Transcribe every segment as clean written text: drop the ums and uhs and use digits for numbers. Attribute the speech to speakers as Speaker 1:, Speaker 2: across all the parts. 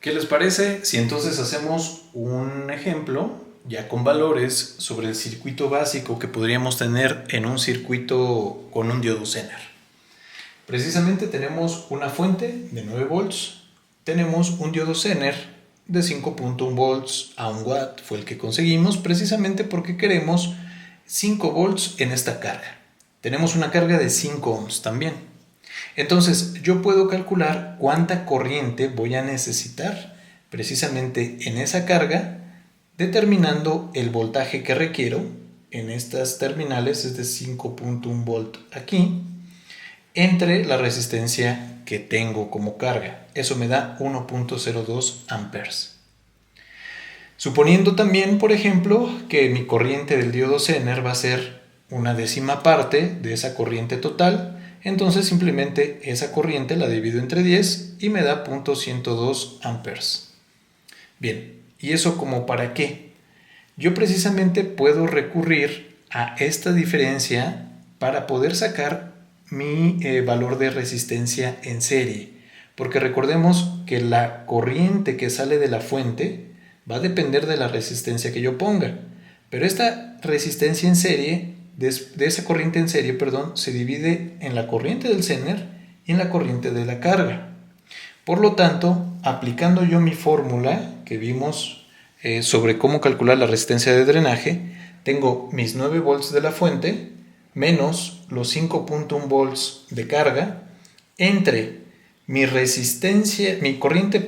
Speaker 1: ¿Qué les parece si entonces hacemos un ejemplo ya con valores sobre el circuito básico que podríamos tener en un circuito con un diodo Zener? Precisamente tenemos una fuente de 9 volts, tenemos un diodo Zener de 5.1 volts a 1 watt, fue el que conseguimos precisamente porque queremos 5 volts en esta carga. Tenemos una carga de 5 ohms también. Entonces yo puedo calcular cuánta corriente voy a necesitar precisamente en esa carga, determinando el voltaje que requiero en estas terminales, es de 5.1 volt aquí, entre la resistencia que tengo como carga. Eso me da 1.02 amperes. Suponiendo también, por ejemplo, que mi corriente del diodo Zener va a ser una décima parte de esa corriente total, entonces simplemente esa corriente la divido entre 10 y me da 0.102 amperes. Bien, ¿y eso como para qué? Yo precisamente puedo recurrir a esta diferencia para poder sacar mi valor de resistencia en serie, porque recordemos que la corriente que sale de la fuente va a depender de la resistencia que yo ponga, pero esta resistencia en serie, de esa corriente en serie, se divide en la corriente del Zener y en la corriente de la carga. Por lo tanto, aplicando yo mi fórmula que vimos sobre cómo calcular la resistencia de drenaje, tengo mis 9 volts de la fuente menos los 5.1 volts de carga entre mi resistencia, mi corriente,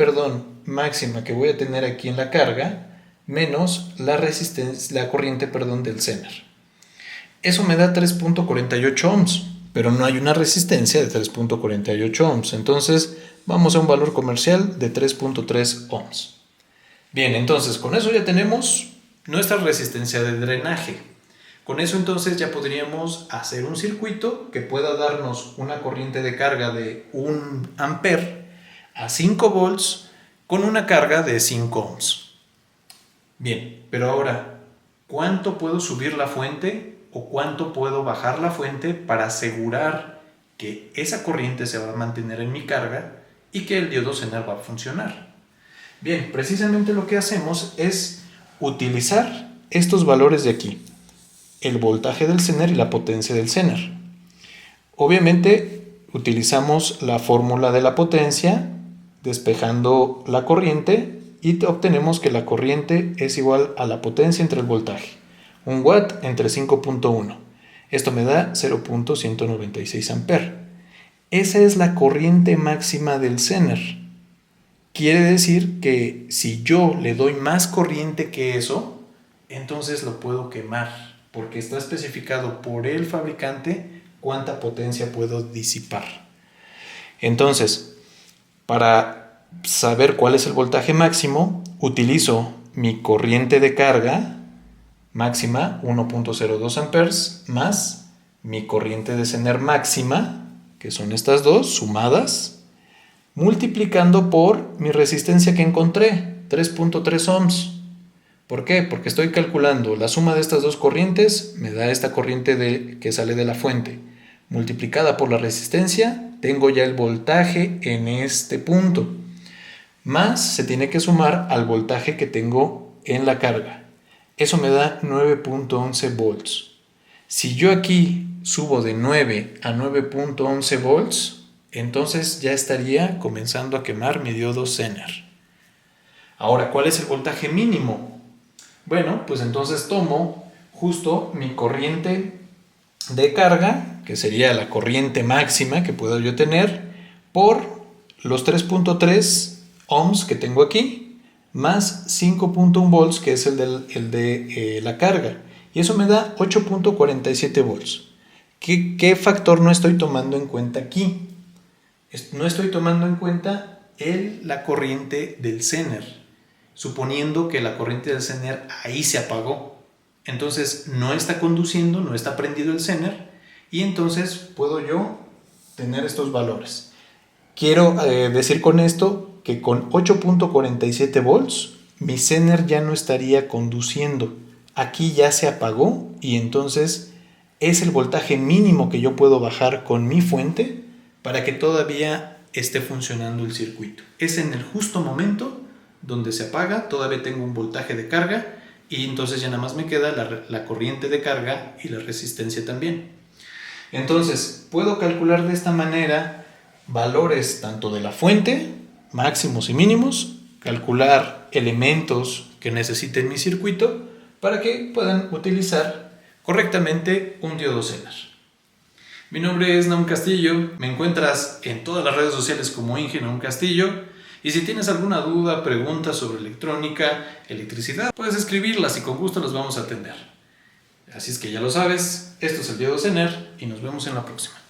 Speaker 1: máxima que voy a tener aquí en la carga, menos la corriente, del Zener. Eso me da 3.48 ohms, pero no hay una resistencia de 3.48 ohms. Entonces vamos a un valor comercial de 3.3 ohms. Bien, entonces con eso ya tenemos nuestra resistencia de drenaje. Con eso entonces ya podríamos hacer un circuito que pueda darnos una corriente de carga de 1 amper a 5 volts con una carga de 5 ohms. Bien, pero ahora, ¿cuánto puedo subir la fuente o cuánto puedo bajar la fuente para asegurar que esa corriente se va a mantener en mi carga y que el diodo Zener va a funcionar? Bien, precisamente lo que hacemos es utilizar estos valores de aquí, el voltaje del Zener y la potencia del Zener. Obviamente utilizamos la fórmula de la potencia despejando la corriente y obtenemos que la corriente es igual a la potencia entre el voltaje, 1 watt entre 5.1. Esto me da 0.196 amperes. Esa es la corriente máxima del Zener. Quiere decir que si yo le doy más corriente que eso, entonces lo puedo quemar, porque está especificado por el fabricante cuánta potencia puedo disipar. Entonces, para saber cuál es el voltaje máximo, utilizo mi corriente de carga máxima, 1.02 amperes, más mi corriente de Zener máxima, que son estas dos sumadas, multiplicando por mi resistencia que encontré, 3.3 ohms. ¿Por qué? Porque estoy calculando la suma de estas dos corrientes, me da esta corriente que sale de la fuente, multiplicada por la resistencia, tengo ya el voltaje en este punto, más se tiene que sumar al voltaje que tengo en la carga. Eso me da 9.11 volts. Si yo aquí subo de 9 a 9.11 volts, entonces ya estaría comenzando a quemar mi diodo Zener. Ahora, ¿cuál es el voltaje mínimo? Bueno, pues entonces tomo justo mi corriente de carga, que sería la corriente máxima que puedo yo tener, por los 3.3 ohms que tengo aquí, más 5.1 volts, que es el de la carga. Y eso me da 8.47 volts. ¿Qué factor no estoy tomando en cuenta aquí? No estoy tomando en cuenta la corriente del Zener, suponiendo que la corriente del Zener ahí se apagó. Entonces no está conduciendo, no está prendido el Zener, y entonces puedo yo tener estos valores. Quiero decir con esto que con 8.47 volts mi Zener ya no estaría conduciendo. Aquí ya se apagó y entonces es el voltaje mínimo que yo puedo bajar con mi fuente para que todavía esté funcionando el circuito. Es en el justo momento donde se apaga, todavía tengo un voltaje de carga y entonces ya nada más me queda la corriente de carga y la resistencia también. Entonces puedo calcular de esta manera valores tanto de la fuente, máximos y mínimos, calcular elementos que necesite en mi circuito para que puedan utilizar correctamente un diodo Zener. Mi nombre es Naum Castillo, me encuentras en todas las redes sociales como Inge Naum Castillo y si tienes alguna duda, pregunta sobre electrónica, electricidad, puedes escribirlas y con gusto las vamos a atender. Así es que ya lo sabes, esto es el diodo Zener y nos vemos en la próxima.